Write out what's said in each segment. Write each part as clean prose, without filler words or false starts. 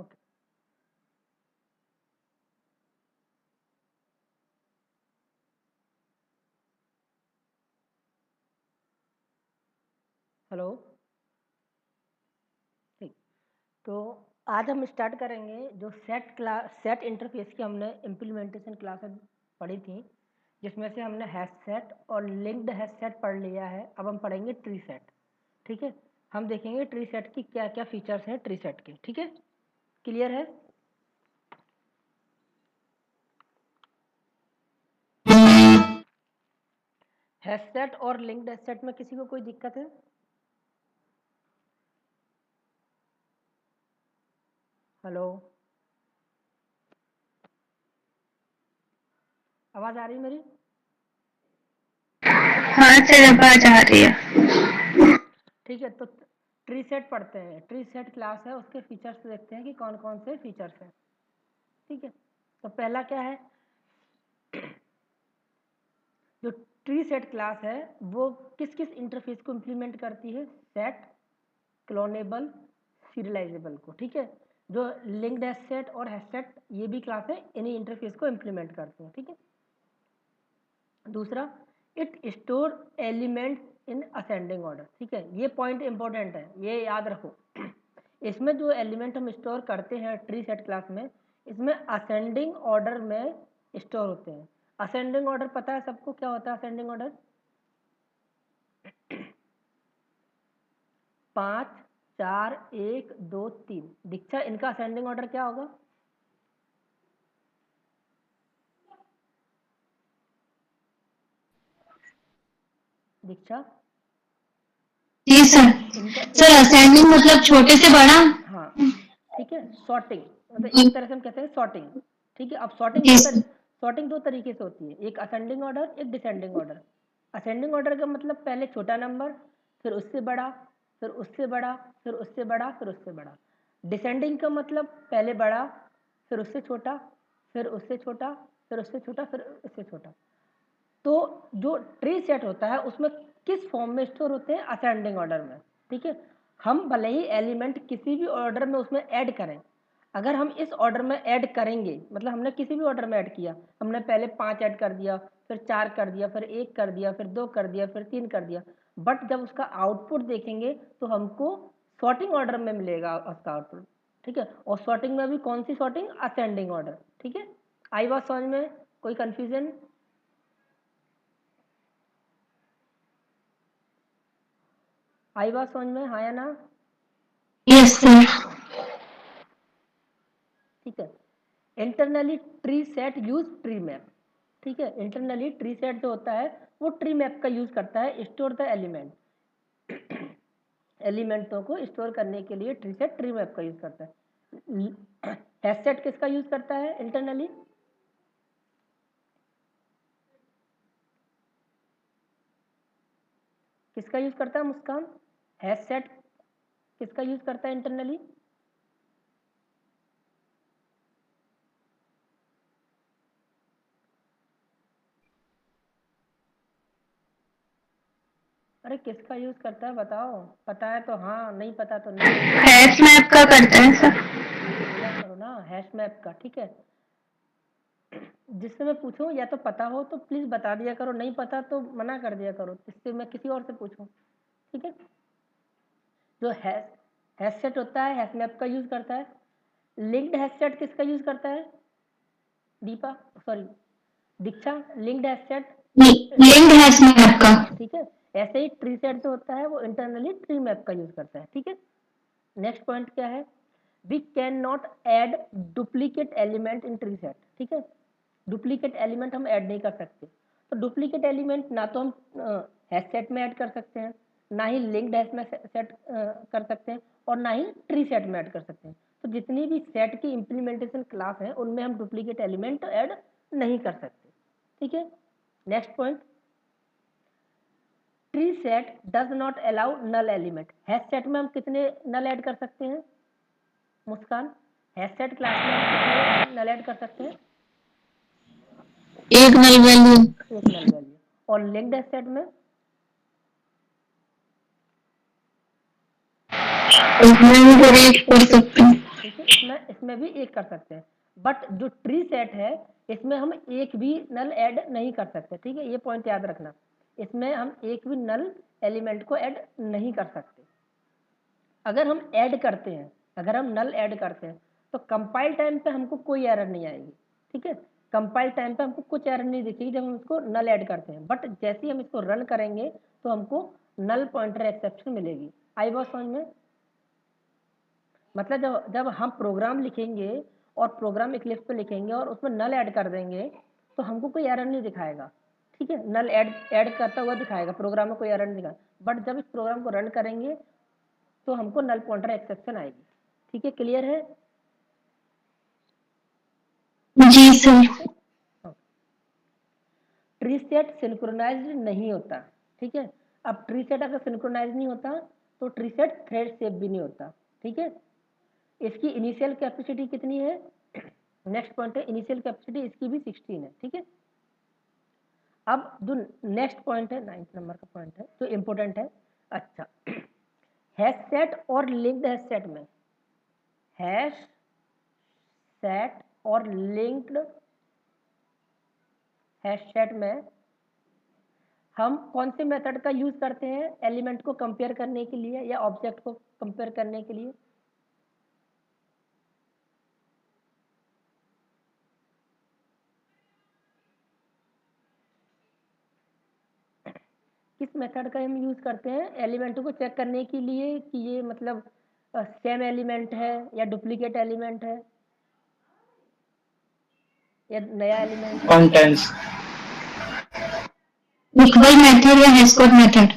Okay. Hello. ठीक। तो आज हम स्टार्ट करेंगे जो सेट इंटरफेस की हमने इम्प्लीमेंटेशन क्लासेस पढ़ी थी, जिसमें से हमने हैश सेट और लिंक्ड हैश सेट पढ़ लिया है। अब हम पढ़ेंगे ट्री सेट। ठीक है, हम देखेंगे ट्री सेट की क्या क्या फीचर्स हैं ट्री सेट के। ठीक है, क्लियर है? हैश सेट और लिंक्ड हैश सेट में किसी को कोई दिक्कत है? हेलो, आवाज आ रही है मेरी? हाँ सर, आवाज आ रही है। ठीक है, तो ट्री सेट पढ़ते हैं। ट्री सेट क्लास है, उसके फीचर्स देखते हैं कि कौन कौन से फीचर्स हैं। ठीक है, तो पहला क्या है, जो ट्री सेट क्लास है वो किस किस इंटरफेस को इम्प्लीमेंट करती है? सेट, क्लोनेबल, सीरियलाइजेबल को। ठीक है, जो लिंक्ड हैश सेट और हैश सेट ये भी क्लास है, इन्हीं इंटरफेस को इम्प्लीमेंट करती है। ठीक है, दूसरा, it store element in ascending order. ठीक है, ये पॉइंट इंपॉर्टेंट है, ये याद रखो। इसमें जो एलिमेंट हम स्टोर करते हैं ट्री सेट क्लास में, इसमें असेंडिंग ऑर्डर में स्टोर होते हैं। असेंडिंग ऑर्डर पता है सबको क्या होता है? Ascending order 5 4 1 2 3। दीक्षा, इनका असेंडिंग ऑर्डर क्या होगा? दीक्षा, जी सर। इनका सर इनका असेंडिंग मतलब छोटे से बड़ा। हाँ, ठीक है, सॉर्टिंग मतलब एक तरह से हम कहते हैं सॉर्टिंग। ठीक है, अब जी सर। सॉर्टिंग दो तरीके से होती है, एक असेंडिंग ऑर्डर, एक डिसेंडिंग ऑर्डर। असेंडिंग ऑर्डर का मतलब पहले छोटा नंबर, फिर उससे बड़ा, फिर उससे बड़ा, फिर उससे बड़ा, फिर उससे बड़ा। डिसेंडिंग का मतलब पहले बड़ा, फिर उससे छोटा, फिर उससे छोटा, फिर उससे छोटा, फिर उससे छोटा। तो जो ट्री सेट होता है उसमें किस फॉर्म में स्टोर होते हैं? असेंडिंग ऑर्डर में। ठीक है, हम भले ही एलिमेंट किसी भी ऑर्डर में उसमें ऐड करें, अगर हम इस ऑर्डर में ऐड करेंगे, मतलब हमने किसी भी ऑर्डर में ऐड किया, हमने पहले 5 ऐड कर दिया, फिर 4 कर दिया, फिर 1 कर दिया, फिर 2 कर दिया, फिर 3 कर दिया, बट जब उसका आउटपुट देखेंगे तो हमको सॉर्टिंग ऑर्डर में मिलेगा उसका आउटपुट। ठीक है, और सॉर्टिंग में भी कौन सी सॉर्टिंग? Ascending order. ठीक है, आई बात समझ में? कोई कंफ्यूजन? आई बात समझ में, हाँ या ना? Yes sir. ठीक है, internally tree set use tree map. ठीक है, इंटरनली ट्री सेट जो होता है वो ट्री मैप का यूज करता है, स्टोर द एलिमेंट। एलिमेंटों को स्टोर करने के लिए ट्री सेट ट्री मैप का यूज करता है। हैश सेट किसका यूज करता है इंटरनली? किसका यूज करता है मुस्कान? हैश सेट किसका यूज करता है इंटरनली? अरे किसका यूज करता है बताओ, पता है तो हाँ, नहीं पता तो नहीं। हैश मैप का करता है सर। बोला करो ना हैश मैप का। ठीक है, जिससे मैं पूछूं या तो पता हो तो प्लीज बता दिया करो, नहीं पता तो मना कर दिया करो, जिससे मैं किसी और से पूछूं। ठीक है, जो हैश हैश सेट होता है हैश मैप का यूज करता है। लिंक्ड हैश सेट किसका यूज करता है? Deepa, sorry Diksha, linked hash set. Linked hash map का। ठीक है, ऐसे ही ट्री सेट जो होता है वो इंटरनली ट्री मैप का यूज करता है। ठीक है, नेक्स्ट पॉइंट क्या है? We can not add duplicate element in tree set. ठीक है, डुप्लीकेट एलिमेंट हम ऐड नहीं कर सकते। तो डुप्लीकेट एलिमेंट ना तो हम हैश सेट में ऐड कर सकते हैं, ना ही लिंक्ड हैश में सेट कर सकते हैं, और ना ही ट्री सेट में ऐड कर सकते हैं। तो जितनी भी सेट की इम्प्लीमेंटेशन क्लास है उनमें हम डुप्लीकेट एलिमेंट ऐड नहीं कर सकते। ठीक है, next point, tree set does not allow null element. Hash set में हम कितने नल ऐड कर सकते हैं मुस्कान? हैश सेट क्लास में हम कितने नल ऐड कर सकते हैं? एक नल वैल्यू। एक नल वैल्यू। और लिंक्ड हैश सेट में? उसमें भी कर सकते हैं। ठीक है, इसमें भी एक कर सकते हैं, बट जो ट्री सेट है इसमें हम एक भी नल ऐड नहीं कर सकते। ठीक है, ये पॉइंट याद रखना, इसमें हम एक भी नल एलिमेंट को ऐड नहीं कर सकते। अगर हम ऐड करते हैं, अगर हम नल ऐड करते हैं तो कंपाइल टाइम पे हमको कोई एरर नहीं आएगी। ठीक है, कंपाइल टाइम पे हमको कुछ एरर नहीं दिखेगी जब हम इसको नल ऐड करते हैं, बट जैसे ही हम इसको रन करेंगे तो हमको नल पॉइंटर एक्सेप्शन मिलेगी। आई बात समझ में? मतलब जब हम प्रोग्राम लिखेंगे और प्रोग्राम इक्लिप्स पे लिखेंगे और उसमें नल ऐड कर देंगे तो हमको कोई एरर नहीं दिखाएगा। ठीक है, नल ऐड करता हुआ दिखाएगा, प्रोग्राम में कोई एरर नहीं दिखाएगा, बट जब इस प्रोग्राम को रन करेंगे तो हमको नल पॉइंटर एक्सेप्शन आएगी। ठीक है, क्लियर है? जी सर। ट्री सेट सिंक्रोनाइज्ड नहीं होता। ठीक है, अब ट्री सेट अगर सिंक्रोनाइज नहीं होता तो ट्री सेट थ्रेड सेप भी नहीं होता। ठीक है, इसकी इनिशियल कैपेसिटी कितनी है? नेक्स्ट पॉइंट है, इनिशियल कैपेसिटी इसकी भी 16 है। ठीक है, अब जो नेक्स्ट पॉइंट है 9th नंबर का पॉइंट है जो इंपॉर्टेंट है। अच्छा, हैश सेट और लिंक्ड हैश सेट में, हैश सेट और लिंक्ड हैश सेट में हम कौन से मेथड का यूज करते हैं एलिमेंट को कंपेयर करने के लिए या ऑब्जेक्ट को कंपेयर करने के लिए? किस मेथड का हम यूज करते हैं एलिमेंट को चेक करने के लिए कि ये मतलब सेम एलिमेंट है या डुप्लीकेट एलिमेंट है या नया एलिमेंट है? कंटेंट्स। इक्वल मेथड या hash code method?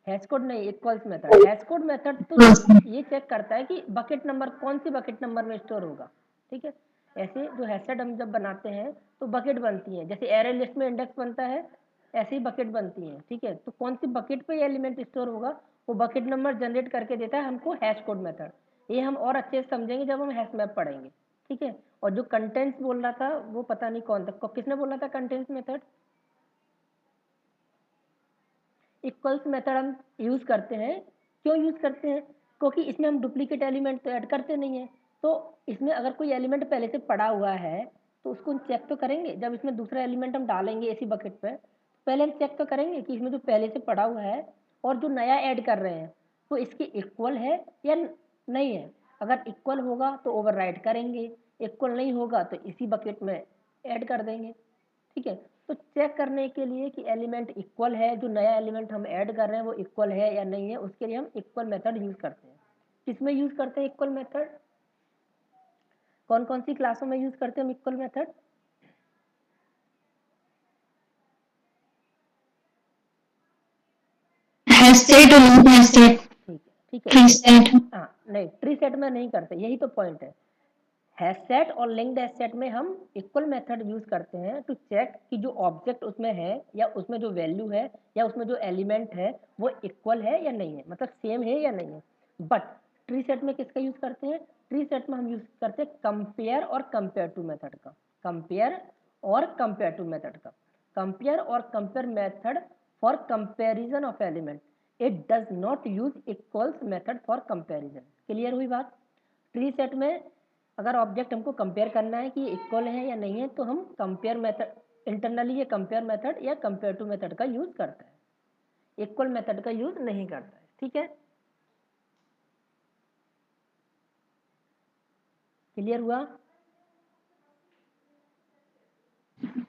Hash code नहीं, equals method. Hash code method तो ये चेक करता है कि बकेट नंबर कौन सी बकेट नंबर में स्टोर होगा। ठीक है, ऐसे जो हैश सेट हम जब बनाते हैं तो बकेट बनती है, जैसे एरे लिस्ट में इंडेक्स बनता है ऐसे ही बकेट बनती है। ठीक है, तो कौन सी बकेट पे एलिमेंट स्टोर होगा वो बकेट नंबर जनरेट करके देता है हमको हैश कोड मेथड। ये हम और अच्छे से समझेंगे जब हम हैश मैप पढ़ेंगे। ठीक है, और जो कंटेंट्स बोल रहा था वो पता नहीं कौन था, किसने बोला था कंटेंट्स मेथड? इक्वल्स मेथड हम यूज करते हैं, क्यों यूज करते हैं? क्योंकि इसमें हम डुप्लीकेट एलिमेंट तो ऐड करते नहीं है, तो इसमें अगर कोई एलिमेंट पहले से पड़ा हुआ है तो उसको चेक तो करेंगे। जब इसमें दूसरा एलिमेंट हम डालेंगे इसी बकेट पे, पहले हम चेक तो करेंगे कि इसमें जो पहले से पड़ा हुआ है और जो नया ऐड कर रहे हैं तो इसके इक्वल है या नहीं है। अगर इक्वल होगा तो ओवरराइड करेंगे, इक्वल नहीं होगा तो इसी बकेट में ऐड कर देंगे। ठीक है, तो चेक करने के लिए कि एलिमेंट इक्वल है, जो नया एलिमेंट हम ऐड कर रहे हैं वो इक्वल है या नहीं है, उसके लिए हम इक्वल मेथड यूज करते हैं। किसमें यूज करते हैं इक्वल मेथड? कौन कौन सी क्लासों में यूज करते हैं हम इक्वल मेथड? हैश सेट और लिंक्ड हैश सेट, ठीक है, ठीक है, ट्री सेट। हाँ नहीं, ट्री सेट में नहीं करते, यही तो पॉइंट है। हैश सेट और लिंक्ड हैश सेट में हम इक्वल मेथड यूज करते हैं टू चेक कि जो ऑब्जेक्ट उसमें है या उसमें जो वैल्यू है या उसमें जो एलिमेंट है वो इक्वल है या नहीं है, मतलब सेम है या नहीं है। बट ट्री सेट में किसका यूज करते हैं? ट्री सेट में हम यूज करते हैं कंपेयर और कंपेयर टू मेथड का। कंपेयर और कंपेयर टू मेथड का। कंपेयर और compare method for comparison of element, it does not use equals method for comparison. Clear हुई बात? ट्री सेट में अगर ऑब्जेक्ट हमको कंपेयर करना है कि ये इक्वल है या नहीं है तो हम कंपेयर मेथड, इंटरनली ये कंपेयर मेथड या कंपेयर टू मेथड का यूज करता है, इक्वल मेथड का यूज नहीं करता है। ठीक है, क्लियर हुआ?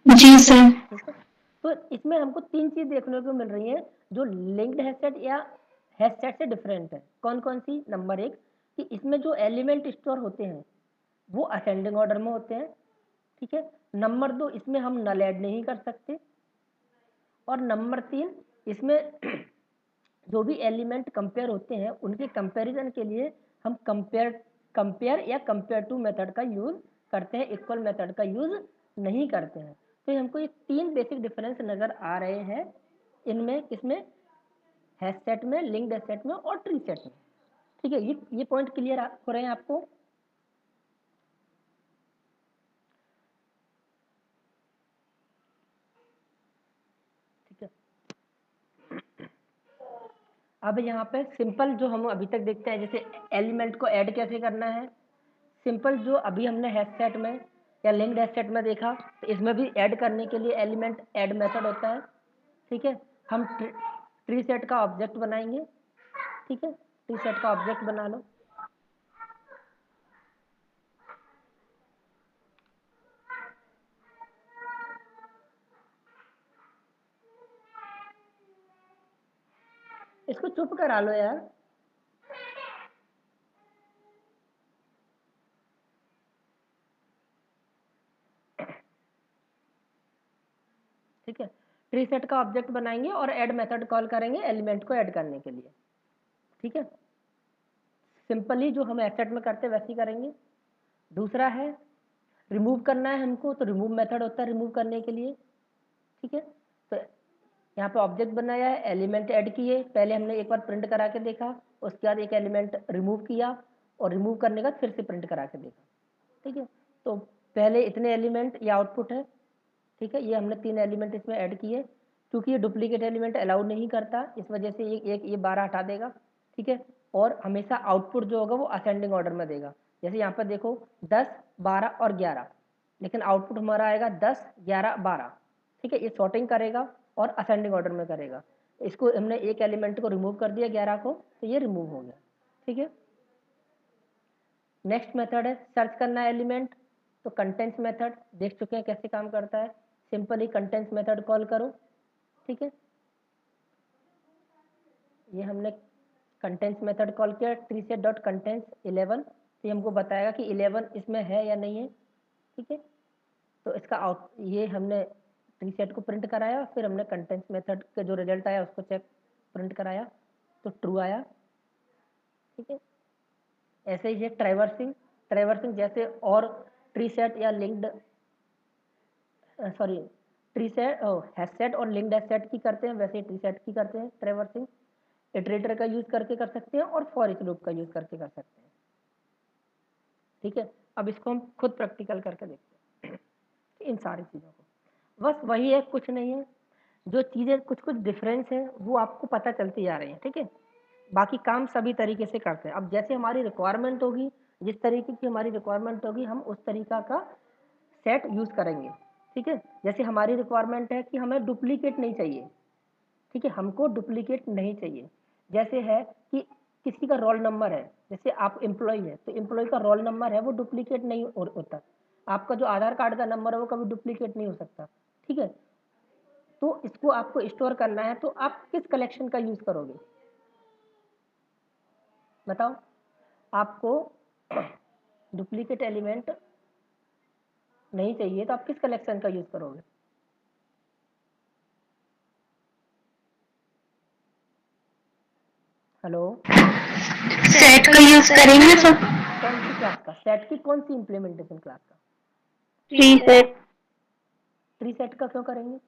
जी सर। ठीक है, तो इसमें हमको तीन चीज देखने को मिल रही है जो लिंक्ड हैशसेट या हैशसेट से डिफरेंट है। कौन कौन सी? नंबर एक, कि इसमें जो एलिमेंट स्टोर होते हैं वो असेंडिंग ऑर्डर में होते हैं। ठीक है, नंबर दो, इसमें हम नल ऐड नहीं कर सकते। और नंबर तीन, इसमें जो भी एलिमेंट कंपेयर होते हैं उनके कंपैरिजन के लिए हम कंपेयर या कंपेयर टू मेथड का यूज करते हैं, इक्वल मेथड का यूज नहीं करते हैं। तो हमको ये तीन बेसिक डिफरेंस नजर आ रहे हैं इनमें, किसमें? हैश सेट में, लिंक्ड सेट में और ट्री सेट में। ठीक है, ये पॉइंट क्लियर हो रहे हैं आपको? ठीक है, अब यहाँ पे सिंपल जो हम अभी तक देखते हैं, जैसे एलिमेंट को ऐड कैसे करना है, सिंपल जो अभी हमने हैश सेट में या लिंक्ड हैश सेट में देखा, तो इसमें भी ऐड करने के लिए एलिमेंट ऐड मेथड होता है। ठीक है, हम ट्री सेट का ऑब्जेक्ट बनाएंगे। ठीक है, ट्री सेट का ऑब्जेक्ट बना लो। इसको चुप करा लो यार। ठीक है, ट्री सेट का ऑब्जेक्ट बनाएंगे और ऐड मेथड कॉल करेंगे एलिमेंट को ऐड करने के लिए। ठीक है, सिंपली जो हम एसेट में करते हैं वैसे ही करेंगे। दूसरा है रिमूव करना है हमको, तो रिमूव मेथड होता है रिमूव करने के लिए। ठीक है, तो यहाँ पे ऑब्जेक्ट बनाया है, एलिमेंट ऐड किए, पहले हमने एक बार प्रिंट करा के देखा, उसके बाद एक एलिमेंट रिमूव किया और रिमूव करने का फिर से प्रिंट करा के देखा। ठीक है, तो पहले इतने एलिमेंट ये आउटपुट है। ठीक है, ये हमने 3 एलिमेंट इसमें ऐड किए। क्योंकि ये डुप्लीकेट एलिमेंट अलाउ नहीं करता, इस वजह से ये 12 हटा देगा। ठीक है, और हमेशा आउटपुट जो होगा वो असेंडिंग ऑर्डर में देगा। जैसे यहाँ पर देखो 10, 12 और 11, लेकिन आउटपुट हमारा आएगा 10, 11, 12। ठीक है, ये सॉर्टिंग करेगा और असेंडिंग ऑर्डर में करेगा। इसको हमने एक एलिमेंट को रिमूव कर दिया 11 को, तो ये रिमूव हो गया। ठीक है, नेक्स्ट मेथड है सर्च करना एलिमेंट। तो कंटेंट्स मेथड देख चुके हैं कैसे काम करता है। सिंपली कंटेंट्स मेथड कॉल करो। ठीक है, ये हमने कंटेंट्स मेथड कॉल किया ट्री सेट डॉट कंटेंट्स 11, तो ये हमको बताएगा कि 11 इसमें है या नहीं है। ठीक है, तो इसका आउट ये हमने ट्री सेट को प्रिंट कराया, फिर हमने कंटेंट्स मेथड का जो रिजल्ट आया उसको चेक प्रिंट कराया, तो ट्रू आया। ठीक है, ऐसे ही है ट्रैवर्सिंग। ट्रैवर्सिंग जैसे और ट्री सेट या linked sorry tree set hash set और लिंक्ड हैश सेट की करते हैं, वैसे ही ट्री सेट की करते हैं ट्रैवर्सिंग। इटरेटर का यूज करके कर सकते हैं और फॉर ईच लूप का यूज करके कर सकते हैं। ठीक है, अब इसको हम खुद प्रैक्टिकल करके देखते हैं इन सारी चीज़ों को। बस वही है, कुछ नहीं है। जो चीज़ें कुछ कुछ डिफरेंस है वो आपको पता चलती जा रही है। ठीक है, बाकी काम सभी तरीके से करते हैं। अब जैसे हमारी रिक्वायरमेंट होगी, जिस तरीके की हमारी रिक्वायरमेंट होगी, हम उस तरीका का सेट यूज़ करेंगे। ठीक है, जैसे हमारी रिक्वायरमेंट है कि हमें डुप्लीकेट नहीं चाहिए। ठीक है, हमको डुप्लीकेट नहीं चाहिए। जैसे है कि किसी का रोल नंबर है, जैसे आप एम्प्लॉय है तो एम्प्लॉय का रोल नंबर है वो डुप्लीकेट नहीं होता। आपका जो आधार कार्ड का नंबर है वो कभी डुप्लीकेट नहीं हो सकता। ठीक है, तो इसको आपको स्टोर करना है, तो आप किस कलेक्शन का यूज़ करोगे बताओ। आपको डुप्लीकेट एलिमेंट नहीं चाहिए तो आप किस कलेक्शन का यूज़ करोगे। हेलो, सेट का यूज करेंगे सर। कौन सी क्लास का सेट की कौन सी इम्प्लीमेंटेशन क्लास का। Tree set. ट्री सेट का क्यों करेंगे।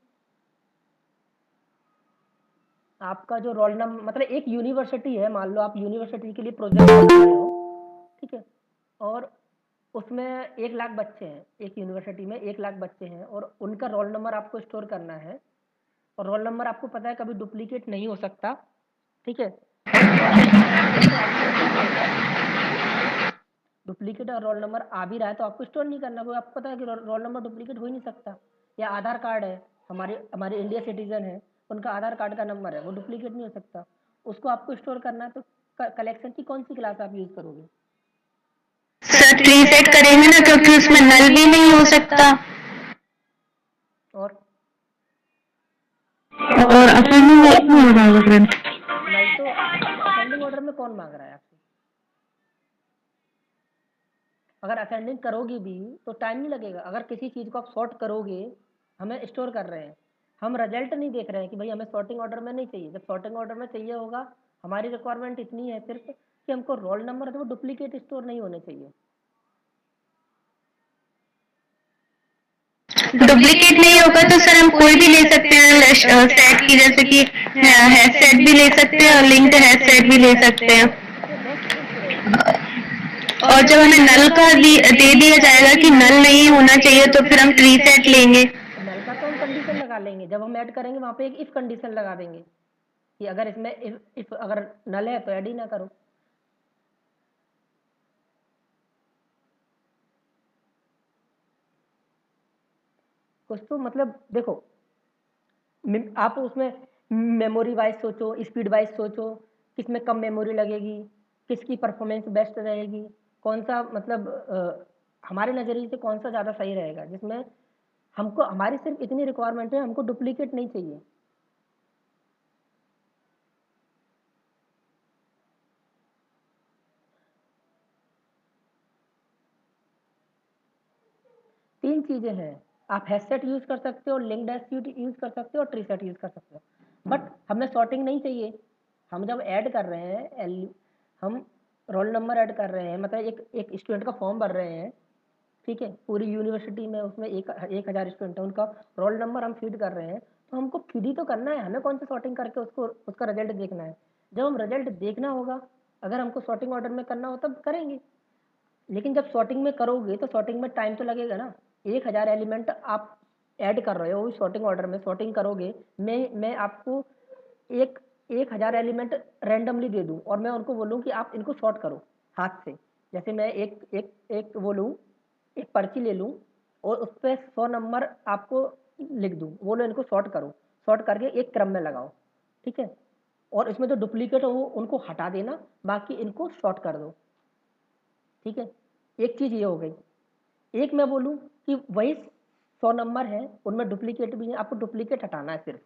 आपका जो रोल नंबर मतलब एक यूनिवर्सिटी है, मान लो आप यूनिवर्सिटी के लिए प्रोजेक्ट बना रहे हो। ठीक है, और उसमें 1 लाख बच्चे हैं, एक यूनिवर्सिटी में 1 लाख बच्चे हैं और उनका रोल नंबर आपको स्टोर करना है। और रोल नंबर आपको पता है कभी डुप्लीकेट नहीं हो सकता। ठीक है, और रोल नंबर आ भी रहा है तो आपको स्टोर नहीं करना। डुप्लीकेट और रोल नंबर आ भी रहा है तो आपको स्टोर नहीं करना, वो आपको पता है कि रोल नंबर डुप्लीकेट हो ही नहीं सकता। या आधार कार्ड है, हमारे हमारे इंडिया सिटीजन है, उनका आधार कार्ड का नंबर है वो डुप्लीकेट नहीं हो सकता, उसको आपको स्टोर करना है। तो कलेक्शन की कौन सी क्लास आप यूज़ करोगे। सर ट्री सेट करेंगे ना, क्योंकि उसमें नल भी नहीं हो सकता और और असेंडिंग ऑर्डर में हो जाएगा प्रिंट। नल तो असेंडिंग ऑर्डर में कौन मांग रहा है आपसे। अगर असेंडिंग करोगे भी तो टाइम नहीं लगेगा। अगर किसी चीज़ को आप सॉर्ट करोगे, हमें स्टोर कर रहे हैं, हम रिजल्ट नहीं देख रहे हैं कि भाई हमें सॉर्टिंग ऑर्डर में नहीं चाहिए। जब सॉर्टिंग ऑर्डर में चाहिए होगा, हमारी रिक्वायरमेंट इतनी है सिर्फ कि हमको रोल नंबर है तो वो डुप्लीकेट स्टोर नहीं होने चाहिए। डुप्लीकेट नहीं होगा तो सर हम कोई भी ले सकते हैं सेट की, जैसे कि हैश सेट भी ले सकते हैं और लिंक्ड हैश सेट भी ले सकते हैं। ठीक है, बेस्ट फिक्स रहेगा। और जब हमें नल का दे दिया जाएगा कि नल नहीं होना चाहिए तो फिर हम ट्री सेट लेंगे। नल का तो हम कंडीशन लगा लेंगे, जब हम ऐड करेंगे वहाँ पे एक इफ कंडीशन लगा देंगे कि अगर इसमें इफ अगर नल है तो ऐड ही ना करो। कुछ तो मतलब देखो, आप उसमें मेमोरी वाइज सोचो, स्पीड वाइज सोचो, किसमें कम मेमोरी लगेगी, किसकी परफॉर्मेंस बेस्ट रहेगी, कौन सा मतलब हमारे नज़रिए से कौन सा ज़्यादा सही रहेगा, जिसमें हमको हमारी सिर्फ इतनी रिक्वायरमेंट है, हमको डुप्लीकेट नहीं चाहिए। तीन चीज़ें हैं, आप हेडसेट यूज़ कर सकते हो, लिंक्ड एसक्यूट यूज़ कर सकते हो और ट्री सेट यूज़ कर सकते हो, बट हमें सॉर्टिंग नहीं चाहिए। हम जब ऐड कर रहे हैं हम रोल नंबर ऐड कर रहे हैं, मतलब एक स्टूडेंट का फॉर्म भर रहे हैं, ठीक है, पूरी यूनिवर्सिटी में उसमें 1000 स्टूडेंट है, उनका रोल नंबर हम फीड कर रहे हैं, तो हमको फीड ही तो करना है, हमें कौन सी सॉर्टिंग करके उसको उसका रिजल्ट देखना है। जब हम रिजल्ट देखना होगा, अगर हमको सॉर्टिंग ऑर्डर में करना हो तब करेंगे, लेकिन जब सॉर्टिंग में करोगे तो सॉर्टिंग में टाइम तो लगेगा ना। 1000 एलिमेंट आप ऐड कर रहे हो सॉर्टिंग ऑर्डर में, सॉर्टिंग करोगे, मैं आपको एक 1000 एलिमेंट रैंडमली दे दूं और मैं उनको बोलूं कि आप इनको सॉर्ट करो हाथ से। जैसे मैं एक एक एक वो लूँ, एक पर्ची ले लूँ और उस पर 100 नंबर आपको लिख दूँ, बोलो इनको सॉर्ट करो, सॉर्ट करके एक क्रम में लगाओ, ठीक है, और इसमें जो डुप्लीकेट हो उनको हटा देना, बाकी इनको सॉर्ट कर दो, ठीक है। एक चीज़ ये हो गई। एक मैं बोलूँ कि वही 100 नंबर है, उनमें डुप्लीकेट भी है, आपको डुप्लीकेट हटाना है, सिर्फ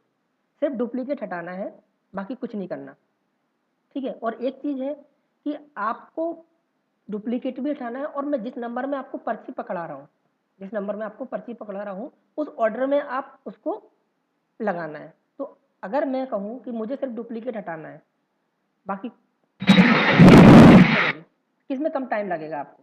सिर्फ डुप्लीकेट हटाना है, बाकी कुछ नहीं करना, ठीक है। और एक चीज़ है कि आपको डुप्लीकेट भी हटाना है और मैं जिस नंबर में आपको पर्ची पकड़ा रहा हूँ, जिस नंबर में आपको पर्ची पकड़ा रहा हूँ उस ऑर्डर में आप उसको लगाना है। तो अगर मैं कहूँ कि मुझे सिर्फ डुप्लीकेट हटाना है, बाकी किसमें कम टाइम लगेगा आपको?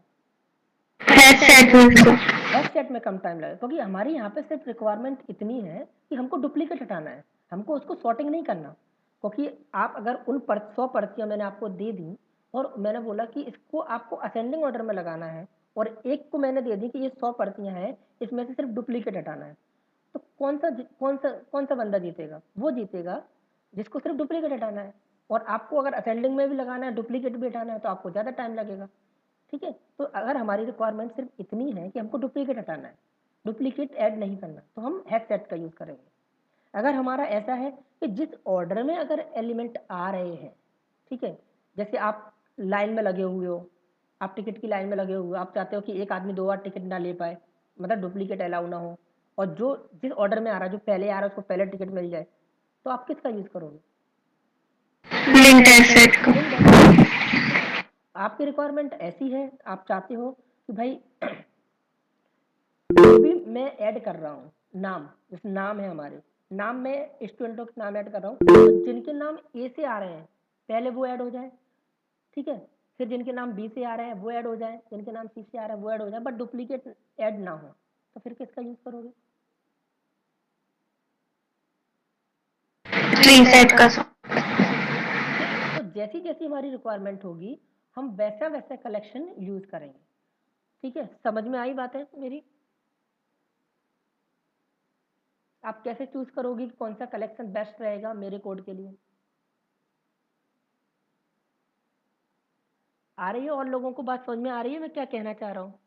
हेडसेट में कम टाइम लगेगा, क्योंकि हमारी यहाँ पे सिर्फ रिक्वायरमेंट इतनी है कि हमको डुप्लीकेट हटाना है, हमको उसको सॉर्टिंग नहीं करना। क्योंकि आप अगर उन 100 पर्चियाँ मैंने आपको दे दी और मैंने बोला कि इसको आपको असेंडिंग ऑर्डर में लगाना है, और एक को मैंने दे दी कि ये 100 पर्चियाँ हैं, इसमें से सिर्फ डुप्लीकेट हटाना है, तो कौन सा बंदा जीतेगा? वो जीतेगा जिसको सिर्फ डुप्लीकेट हटाना है। और आपको अगर असेंडिंग में भी लगाना है, डुप्लीकेट भी हटाना है, तो आपको ज़्यादा टाइम लगेगा, ठीक है। तो अगर हमारी रिक्वायरमेंट सिर्फ इतनी है कि हमको डुप्लीकेट हटाना है, डुप्लीकेट ऐड नहीं करना, तो हम हेडसेट का यूज़ करेंगे। अगर हमारा ऐसा है कि जिस ऑर्डर में अगर एलिमेंट आ रहे हैं, ठीक है, जैसे आप लाइन में लगे हुए हो, आप टिकट की लाइन में लगे हुए हो, आप चाहते हो कि एक आदमी 2 बार टिकट ना ले पाए, मतलब डुप्लीकेट अलाउ ना हो, और जो जिस ऑर्डर में आ रहा है, जो पहले आ रहा है उसको पहले टिकट मिल जाए, तो आप किसका यूज़ करोगे? लिंक्ड एसेट का। Linked asset. आपकी रिक्वायरमेंट ऐसी है, आप चाहते हो कि भाई जो भी मैं ऐड कर रहा हूँ नाम, जैसे नाम है हमारे, नाम में स्टूडेंटों के नाम ऐड कर रहा हूँ, तो जिनके नाम ए से आ रहे हैं पहले वो ऐड हो जाए, ठीक है, फिर जिनके नाम बी से आ रहे हैं वो ऐड हो जाए, जिनके नाम सी से आ रहे हैं वो ऐड हो जाए, बट डुप्लीकेट ऐड ना हो, तो फिर किसका यूज करोगे? ट्री सेट का। तो जैसी जैसी हमारी रिक्वायरमेंट होगी हम वैसा वैसा कलेक्शन यूज करेंगे, ठीक है। समझ में आई बात है मेरी? आप कैसे चूज करोगी कि कौन सा कलेक्शन बेस्ट रहेगा मेरे कोड के लिए? आ रही है और लोगों को बात समझ में आ रही है मैं क्या कहना चाह रहा हूँ?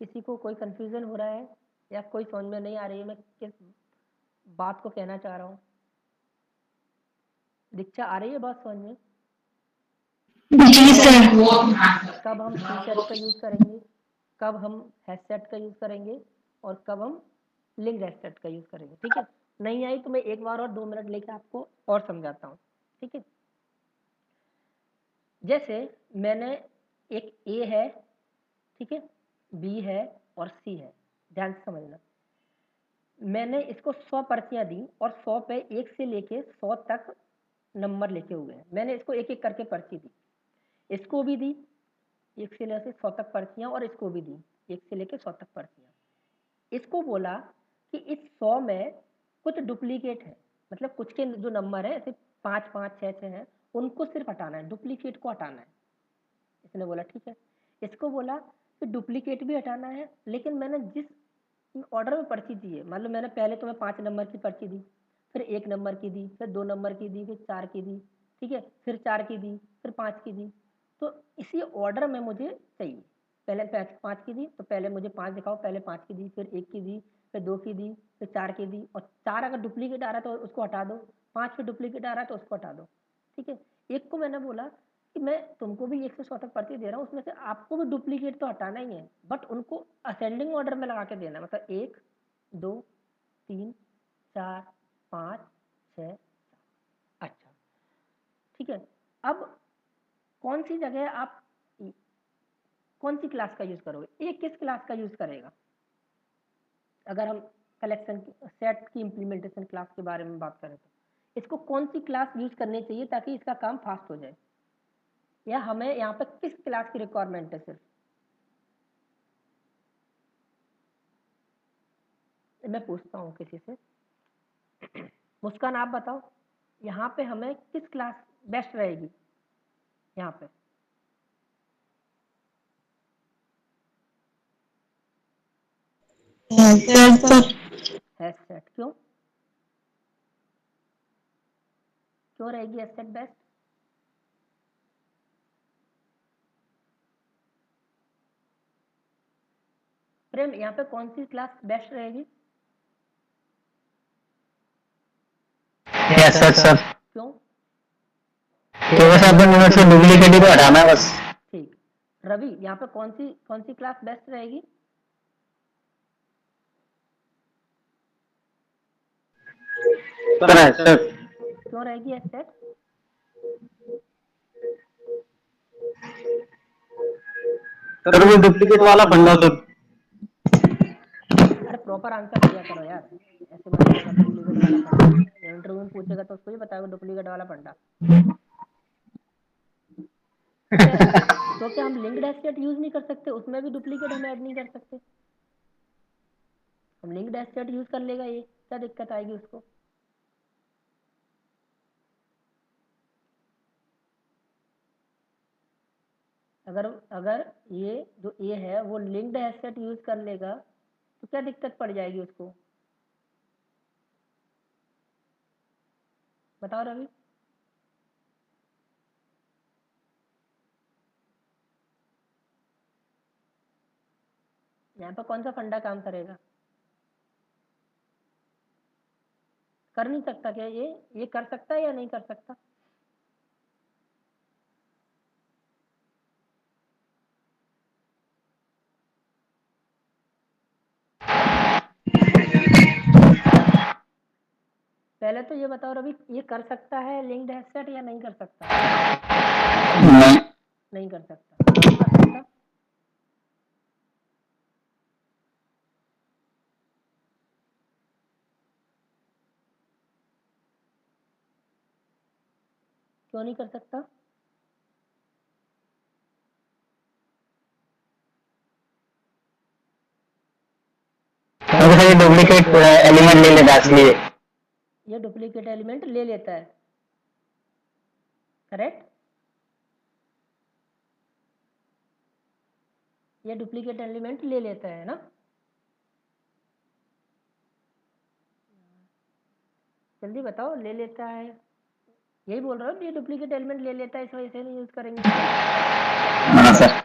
किसी को कोई कंफ्यूजन हो रहा है या कोई समझ में नहीं आ रही है मैं किस बात को कहना चाह रहा हूँ? दीक्षा, आ रही है बात समझ में? जी सर। कब हम ट्री सेट का यूज़ करेंगे, कब हम हैशसेट का यूज़ करेंगे, और कब हम लिंक्ड हैशसेट का यूज़ करेंगे, ठीक है। नहीं आई तो मैं एक बार और 2 मिनट लेके आपको और समझाता हूँ, ठीक है। जैसे मैंने एक ए है, ठीक है, बी है और सी है, ध्यान से समझना। मैंने इसको 100 पर्चियाँ दी और 100 पे 1 से लेके 100 तक नंबर लिखे हुए हैं, मैंने इसको एक एक करके पर्ची दी, इसको भी दी 1 से लेके 100 तक पर्चियाँ, और इसको भी दी 1 से लेके 100 तक पर्चियाँ। इसको बोला कि इस 100 में कुछ डुप्लीकेट है, मतलब कुछ के जो नंबर है ऐसे 5 5 6 6 हैं, उनको सिर्फ हटाना है, डुप्लीकेट को हटाना है। इसने बोला ठीक है। इसको बोला कि डुप्लीकेट भी हटाना है, लेकिन मैंने जिस ऑर्डर में पर्ची दी है, मतलब मैंने पहले तुम्हें 5 नंबर की पर्ची दी, फिर 1 नंबर की दी, फिर 2 नंबर की दी, फिर 4 की दी, ठीक है, फिर 4 की दी, फिर 5 की दी, तो इसी ऑर्डर में मुझे चाहिए। पहले 5 की दी तो पहले मुझे 5 दिखाओ, पहले 5 की दी, फिर 1 की दी, फिर 2 की दी, फिर 4 की दी, और 4 अगर डुप्लीकेट आ रहा है तो उसको हटा दो, 5 फिर डुप्लीकेट आ रहा है तो उसको हटा दो, ठीक है। एक को मैंने बोला कि मैं तुमको भी 1 से 100 तक पर्ची दे रहा हूँ, उसमें से आपको भी डुप्लीकेट तो हटाना ही है, बट उनको असेंडिंग ऑर्डर में लगा के देना है, मतलब 1 2 3 4 5 6। अच्छा, ठीक है। अब कौन सी जगह आप कौन सी क्लास का यूज करोगे, एक किस क्लास का यूज करेगा? अगर हम कलेक्शन सेट की इम्प्लीमेंटेशन क्लास के बारे में बात करें तो इसको कौन सी क्लास यूज करनी चाहिए ताकि इसका काम फास्ट हो जाए, या हमें यहाँ पे किस क्लास की रिक्वायरमेंट है सिर्फ? मैं पूछता हूँ किसी से, मुस्कान आप बताओ, यहाँ पे हमें किस क्लास बेस्ट रहेगी यहाँ पे? हैश सेट, क्यों क्यों रहेगी हैश सेट बेस्ट? प्रेम, यहाँ पे कौन सी क्लास बेस्ट रहेगी? यस सर सर, क्यों? तो बस अपन नोट से डुप्लीकेट ही तो हटाना है बस। ठीक। रवि, यहाँ पे कौन सी क्लास बेस्ट रहेगी? सर सर, क्यों रहेगी हैश सेट? सर वो डुप्लीकेट वाला फंडा सर। अरे प्रॉपर आंसर दिया करो यार, ऐसे मत बोला करो डुप्लीकेट वाला फंडा, इंटरव्यू में पूछेगा तो उसको ही बताओगे डुप्लीकेट वाला फंडा। तो क्या हम लिंक्ड एसेट यूज नहीं कर सकते, उसमें भी डुप्लीकेट हम ऐड नहीं कर सकते? हम लिंक्ड एसेट यूज कर लेगा, ये क्या दिक्कत आएगी उसको? अगर अगर ये जो ए है वो लिंक्ड एसेट यूज कर लेगा तो क्या दिक्कत पड़ जाएगी उसको, बताओ रवि। यहाँ पर कौन सा फंडा काम करेगा? कर नहीं सकता क्या ये कर सकता है या नहीं कर सकता? पहले तो ये बताओ रवि, ये कर सकता है लिंक्ड एसेट या नहीं कर सकता? नहीं कर सकता, क्यों नहीं कर सकता? क्यों नहीं कर सकता? क्योंकि सर ये डुप्लीकेट एलिमेंट ले लेता है इसलिए। ये डुप्लीकेट एलिमेंट ले लेता है, करेक्ट? ये डुप्लीकेट एलिमेंट ले लेता है ना? जल्दी बताओ, ले लेता है, यही बोल रहा हूँ, ये डुप्लीकेट एलिमेंट ले लेता है, इस वजह से नहीं यूज करेंगे। हाँ सर।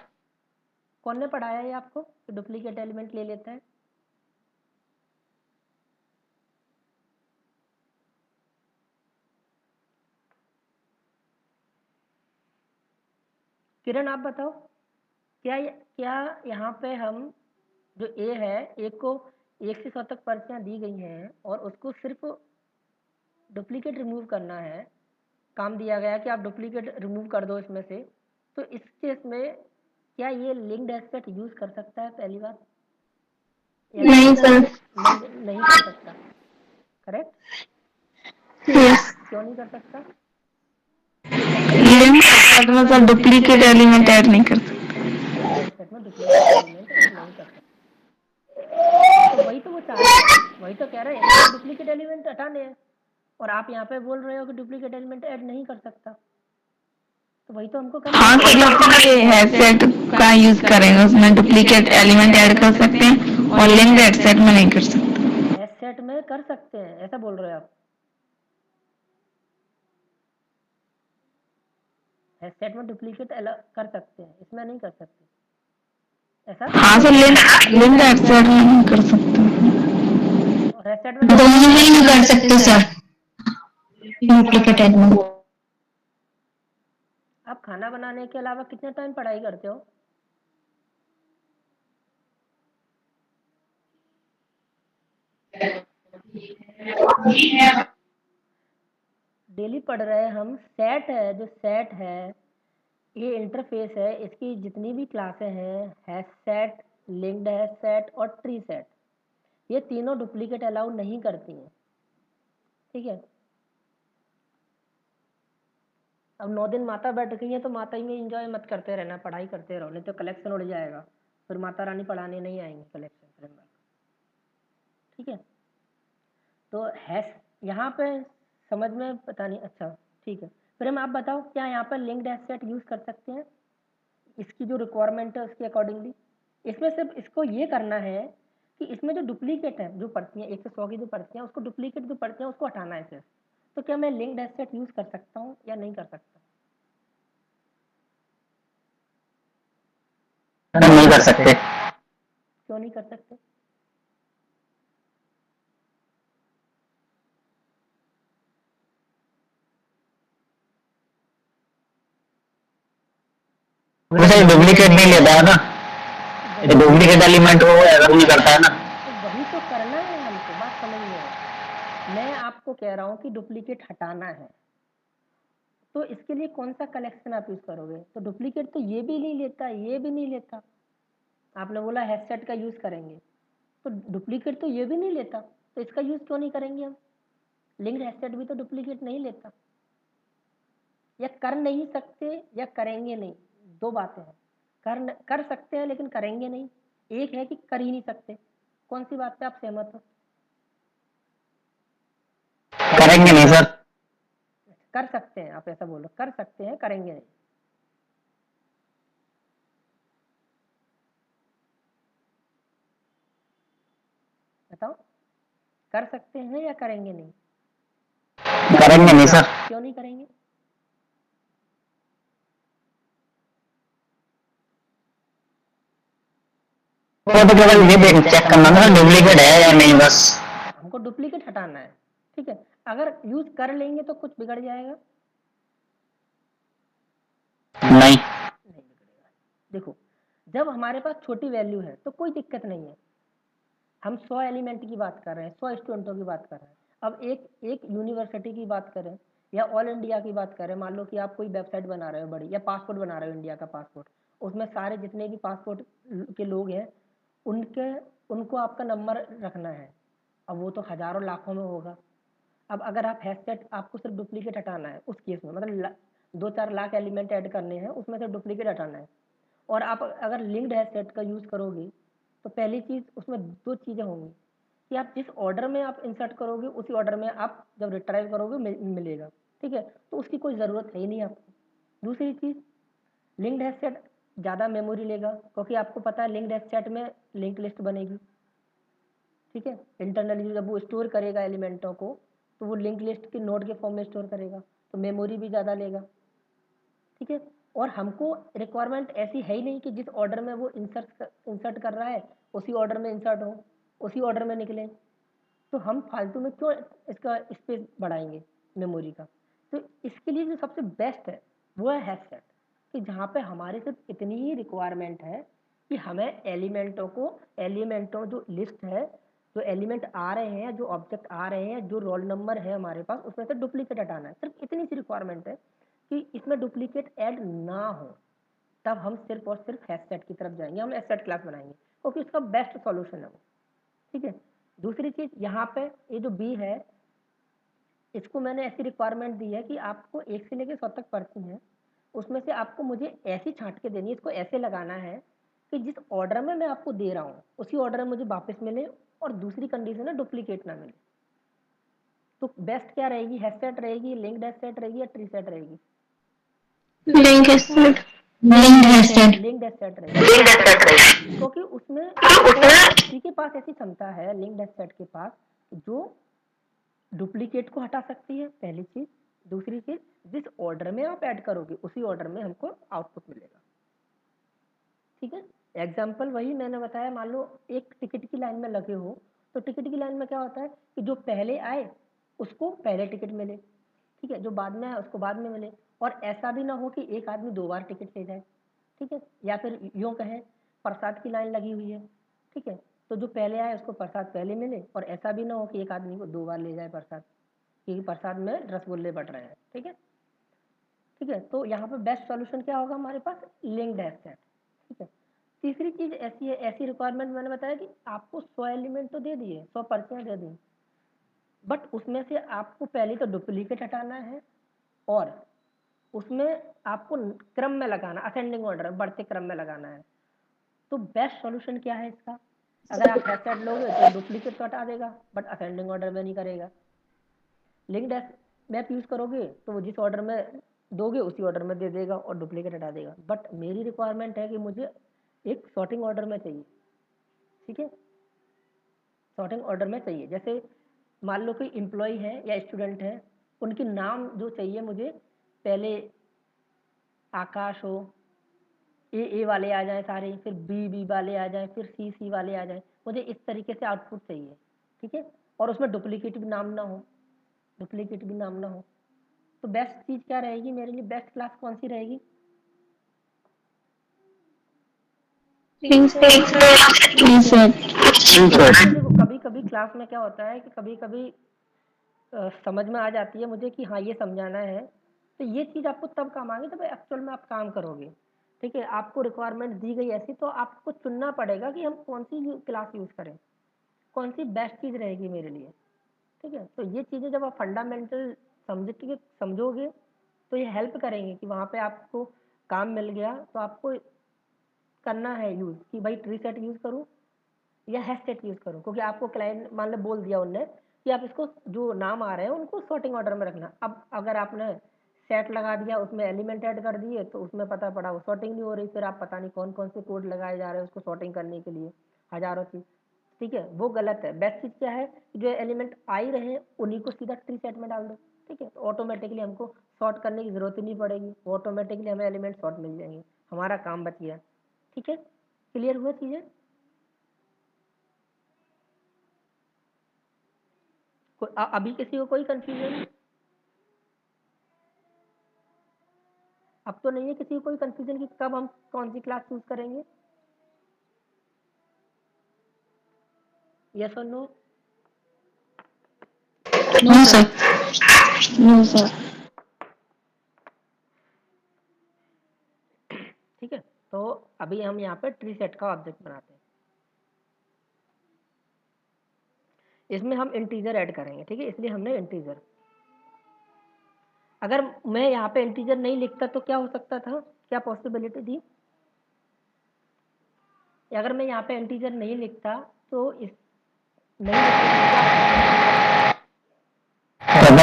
कौन ने पढ़ाया है आपको कि डुप्लीकेट एलिमेंट ले लेता है? किरण आप बताओ, क्या यहाँ पे हम जो ए है, ए को 1 से 100 तक पर्चियाँ दी गई हैं और उसको सिर्फ डुप्लीकेट रिमूव करना है, काम दिया गया है कि आप डुप्लीकेट रिमूव कर दो इसमें से, तो इस केस में क्या ये लिंक्ड एस्पेक्ट यूज कर सकता है पहली बात? नहीं सर। नहीं कर सकता, करेक्ट? यस। क्यों नहीं कर सकता? लिंक एसेट में सर डुप्लीकेट एलिमेंट ऐड नहीं कर सकते। लिंक्ड एस्पेक्ट में डुप्लीकेट एलिमेंट ऐड नहीं कर सकता, तो वही तो वो चाह रहे हैं, वही तो कह रहे हैं इनको डुप्लीकेट एलिमेंट हटाने हैं, और आप यहाँ पे बोल रहे हो कि डुप्लीकेट एलिमेंट ऐड नहीं कर सकता, तो वही तो हमको करना हाँ है। सर, लोग हेडसेट का यूज करेंगे, उसमें डुप्लीकेट एलिमेंट ऐड कर सकते हैं और लिंक्ड हेडसेट में नहीं कर सकते। एसेट में कर सकते हैं, ऐसा बोल रहे हो आप? एसेट में डुप्लीकेट कर सकते हैं, इसमें नहीं कर सकते। ऐसा हाँ सर, लिंक एक्सेट नहीं कर सकते, और हेडसेट में दोनों में नहीं कर सकते सर डुप्लीकेट एलिमेंट। आप खाना बनाने के अलावा कितने टाइम पढ़ाई करते हो? डेली पढ़ रहे हैं हम। सेट है, जो सेट है ये इंटरफेस है, इसकी जितनी भी क्लासें हैं, hash set, linked hash set और ट्री सेट, ये तीनों डुप्लीकेट अलाउ नहीं करती हैं। ठीक है, अब 9 दिन माता बैठ गई है तो माता ही में एंजॉय मत करते रहना, पढ़ाई करते रहो, नहीं तो कलेक्शन उड़ जाएगा, फिर माता रानी पढ़ाने नहीं आएंगे कलेक्शन। ठीक है, तो हैश यहाँ पे समझ में पता नहीं। अच्छा ठीक है, फिर हम आप बताओ क्या यहाँ पर लिंक्ड हैश सेट यूज़ कर सकते हैं इसकी जो रिक्वायरमेंट है उसके अकॉर्डिंगली? इसमें सिर्फ इसको ये करना है कि इसमें जो डुप्लीकेट है, जो पर्चियाँ 1 से 100 की जो पर्चियाँ, उसको डुप्लीकेट जो पर्चियाँ उसको हटाना है सिर्फ। तो क्या मैं लिंक्ड हैश सेट यूज़ कर सकता हूँ या नहीं कर सकता? नहीं कर सकते। क्यों नहीं कर सकते? वैसे डुप्लीकेट नहीं लेता है ना, वही डुप्लीकेट एलिमेंट वो एरर नहीं करता है ना। तो वही तो करना है हमको, बात समझ में है। मैं आपको कह रहा हूँ कि डुप्लीकेट हटाना है, तो इसके लिए कौन सा कलेक्शन आप यूज़ करोगे? तो डुप्लीकेट तो ये भी नहीं लेता, ये भी नहीं लेता। आपने बोला हेडसेट का यूज़ करेंगे, तो डुप्लीकेट तो ये भी नहीं लेता, तो इसका यूज़ क्यों नहीं करेंगे हम? लिंक्ड हेडसेट भी तो डुप्लीकेट नहीं लेता। या कर नहीं सकते या करेंगे नहीं, दो बातें हैं। कर सकते हैं लेकिन करेंगे नहीं, एक है कि कर ही नहीं सकते। कौन सी बात पे आप सहमत हो? करेंगे नहीं सर। कर सकते हैं, आप ऐसा बोलो, कर सकते हैं, करेंगे नहीं। बताओ, कर सकते हैं या करेंगे नहीं? करेंगे नहीं सर। क्यों नहीं करेंगे? वो तो केवल ये देख चेक करना था डुप्लीकेट है या नहीं बस। हमको डुप्लीकेट हटाना है। ठीक है, अगर यूज कर लेंगे तो कुछ बिगड़ जाएगा? नहीं। नहीं बिगड़ेगा। देखो, जब हमारे पास छोटी वैल्यू है तो कोई दिक्कत नहीं है। हम 100 एलिमेंट की बात कर रहे हैं, 100 स्टूडेंटों की बात कर रहे हैं। अब एक एक यूनिवर्सिटी की बात करें या ऑल इंडिया की बात करें, मान लो कि आप कोई वेबसाइट बना रहे हो बड़ी, या पासपोर्ट बना रहे हो इंडिया का पासपोर्ट, उसमें सारे जितने भी पासपोर्ट के लोग हैं उनके उनको आपका नंबर रखना है। अब वो तो हज़ारों लाखों में होगा। अब अगर आप हैशटैग, आपको सिर्फ डुप्लीकेट हटाना है उस केस में, मतलब 2-4 लाख एलिमेंट ऐड करने हैं, उसमें से डुप्लीकेट हटाना है, और आप अगर लिंक्ड हैशटैग का यूज़ करोगे तो पहली चीज़ उसमें दो चीज़ें होंगी कि आप जिस ऑर्डर में आप इंसर्ट करोगे उसी ऑर्डर में आप जब रिट्राइव करोगे मिलेगा। ठीक है, तो उसकी कोई ज़रूरत है ही नहीं आपको। दूसरी चीज़, लिंक्ड हैशटैग ज़्यादा मेमोरी लेगा, क्योंकि आपको पता है लिंक्ड हैशटैग में लिंक लिस्ट बनेगी। ठीक है, इंटरनली जब वो स्टोर करेगा एलिमेंटों को तो वो लिंक लिस्ट के नोड के फॉर्म में स्टोर करेगा, तो मेमोरी भी ज़्यादा लेगा। ठीक है, और हमको रिक्वायरमेंट ऐसी है ही नहीं कि जिस ऑर्डर में वो इंसर्ट कर रहा है उसी ऑर्डर में इंसर्ट हो, उसी ऑर्डर में निकले। तो हम फालतू में क्यों इसका स्पेस बढ़ाएंगे मेमोरी का? तो इसके लिए जो सबसे बेस्ट है वो है हैशसेट, कि जहाँ पे हमारे सिर्फ इतनी ही रिक्वायरमेंट है कि हमें एलिमेंटों जो लिस्ट है, जो एलिमेंट आ रहे हैं, जो ऑब्जेक्ट आ रहे हैं, जो रोल नंबर है हमारे पास, उसमें से डुप्लीकेट हटाना है। सिर्फ इतनी सी रिक्वायरमेंट है कि इसमें डुप्लीकेट ऐड ना हो, तब हम सिर्फ और सिर्फ हैशसेट की तरफ जाएंगे, हम हैशसेट क्लास बनाएंगे, क्योंकि उसका बेस्ट सॉल्यूशन है वो। ठीक है, दूसरी चीज़ यहाँ पे ये जो बी है, इसको मैंने ऐसी रिक्वायरमेंट दी है कि आपको 1 से लेकर 100 तक पर्ची है, उसमें से आपको मुझे ऐसी छांट के देनी है, इसको ऐसे लगाना है कि जिस ऑर्डर में मैं आपको दे रहा हूँ उसी ऑर्डर में मुझे वापस मिले, और दूसरी कंडीशन है डुप्लीकेट ना मिले। तो बेस्ट क्या रहेगी, हैशसेट रहेगी, लिंक्ड हैशसेट रहेगी या ट्री सेट रहेगी? Link HashSet, link HashSet, linked HashSet रहेगी, क्योंकि उसमें उसी के पास ऐसी क्षमता है लिंक्ड हैशसेट के पास जो डुप्लीकेट को हटा सकती है, पहली चीज़। दूसरी चीज़, जिस ऑर्डर में आप ऐड करोगे उसी ऑर्डर में हमको आउटपुट मिलेगा। ठीक है, एग्जाम्पल वही मैंने बताया, मान लो एक टिकट की लाइन में लगे हो, तो टिकट की लाइन में क्या होता है कि जो पहले आए उसको पहले टिकट मिले, ठीक है, जो बाद में आए उसको बाद में मिले। और ऐसा भी ना हो कि एक आदमी 2 बार टिकट ले जाए, ठीक है। या फिर यूँ कहें प्रसाद की लाइन लगी हुई है, ठीक है, तो जो पहले आए उसको प्रसाद पहले मिले, और ऐसा भी ना हो कि एक आदमी को 2 बार ले जाए प्रसाद, क्योंकि प्रसाद में रसगुल्ले बट रहे हैं, ठीक है। ठीक है, तो यहाँ पे बेस्ट सॉल्यूशन क्या होगा हमारे पास, लिंक्ड है सेट, ठीक है। तीसरी चीज ऐसी है, ऐसी रिक्वायरमेंट मैंने बताया कि आपको 100 एलिमेंट तो दे दिए, 100 पर्चियाँ दे दी, बट उसमें से आपको पहले तो डुप्लीकेट हटाना है, और उसमें आपको क्रम में लगाना, असेंडिंग ऑर्डर, बढ़ते क्रम में लगाना है। तो बेस्ट सॉल्यूशन क्या है इसका, अगर आप हैशटैग लोगे तो डुप्लीकेट तो हटा देगा बट असेंडिंग ऑर्डर में नहीं करेगा। लिंक्ड मैप यूज करोगे तो वो जिस ऑर्डर में दोगे उसी ऑर्डर में दे देगा और डुप्लीकेट हटा देगा। बट मेरी रिक्वायरमेंट है कि मुझे एक सॉर्टिंग ऑर्डर में चाहिए, ठीक है, सॉर्टिंग ऑर्डर में चाहिए। जैसे मान लो कोई एम्प्लॉय है या स्टूडेंट है, उनके नाम जो चाहिए मुझे, पहले आकाश हो, ए वाले आ जाएं सारे, फिर बी वाले आ जाएं, फिर सी वाले आ जाएं, मुझे इस तरीके से आउटपुट चाहिए, ठीक है। और उसमें डुप्लीकेट भी नाम ना हो, डुप्लीकेट भी नाम ना हो। तो बेस्ट चीज़ क्या रहेगी मेरे लिए, बेस्ट क्लास कौन सी रहेगी? देखो कभी कभी क्लास में क्या होता है कि कभी कभी समझ में आ जाती है मुझे कि हाँ ये समझाना है, तो ये चीज़ आपको तब काम आएगी जब एक्चुअल में आप काम करोगे, ठीक है। आपको रिक्वायरमेंट दी गई ऐसी, तो आपको चुनना पड़ेगा कि हम कौन सी क्लास यूज़ करें, कौन सी बेस्ट चीज़ रहेगी मेरे लिए, ठीक है। तो ये चीज़ें जब आप फंडामेंटल समझोगे तो ये हेल्प करेंगे कि वहाँ पे आपको काम मिल गया तो आपको करना है यूज़, कि भाई ट्री सेट यूज़ करूँ या हैश सेट यूज़ करूँ, क्योंकि आपको क्लाइंट मान लो बोल दिया उनने कि आप इसको जो नाम आ रहे हैं उनको सॉर्टिंग ऑर्डर में रखना। अब अगर आपने सेट लगा दिया, उसमें एलिमेंट ऐड कर दिए, तो उसमें पता पड़ा वो सॉर्टिंग नहीं हो रही, फिर आप पता नहीं कौन कौन से कोड लगाए जा रहे हैं उसको सॉर्टिंग करने के लिए, हज़ारों चीज़, ठीक है, वो गलत है। बेस्ट चीज़ क्या है कि जो एलिमेंट आ ही रहे हैं उन्हीं को सीधा ट्री सेट में डाल दो, ठीक है, तो ऑटोमेटिकली हमको सॉर्ट करने की ज़रूरत ही नहीं पड़ेगी, ऑटोमेटिकली हमें एलिमेंट सॉर्ट मिल जाएंगे, हमारा काम बच गया, ठीक है। क्लियर हुआ चीज़ें? अभी किसी को कोई कंफ्यूजन? अब तो नहीं है किसी को कोई कंफ्यूजन कि कब हम कौन सी क्लास चूज करेंगे? यस और no? No sir. No sir. ठीक है, तो अभी हम यहाँ पे ट्री सेट का ऑब्जेक्ट बनाते हैं, इसमें हम इंटीजर ऐड करेंगे, ठीक है, इसलिए हमने इंटीजर। अगर मैं यहाँ पे इंटीजर नहीं लिखता तो क्या हो सकता था, क्या पॉसिबिलिटी थी? अगर मैं यहाँ पे इंटीजर नहीं लिखता तो इस नहीं लिखता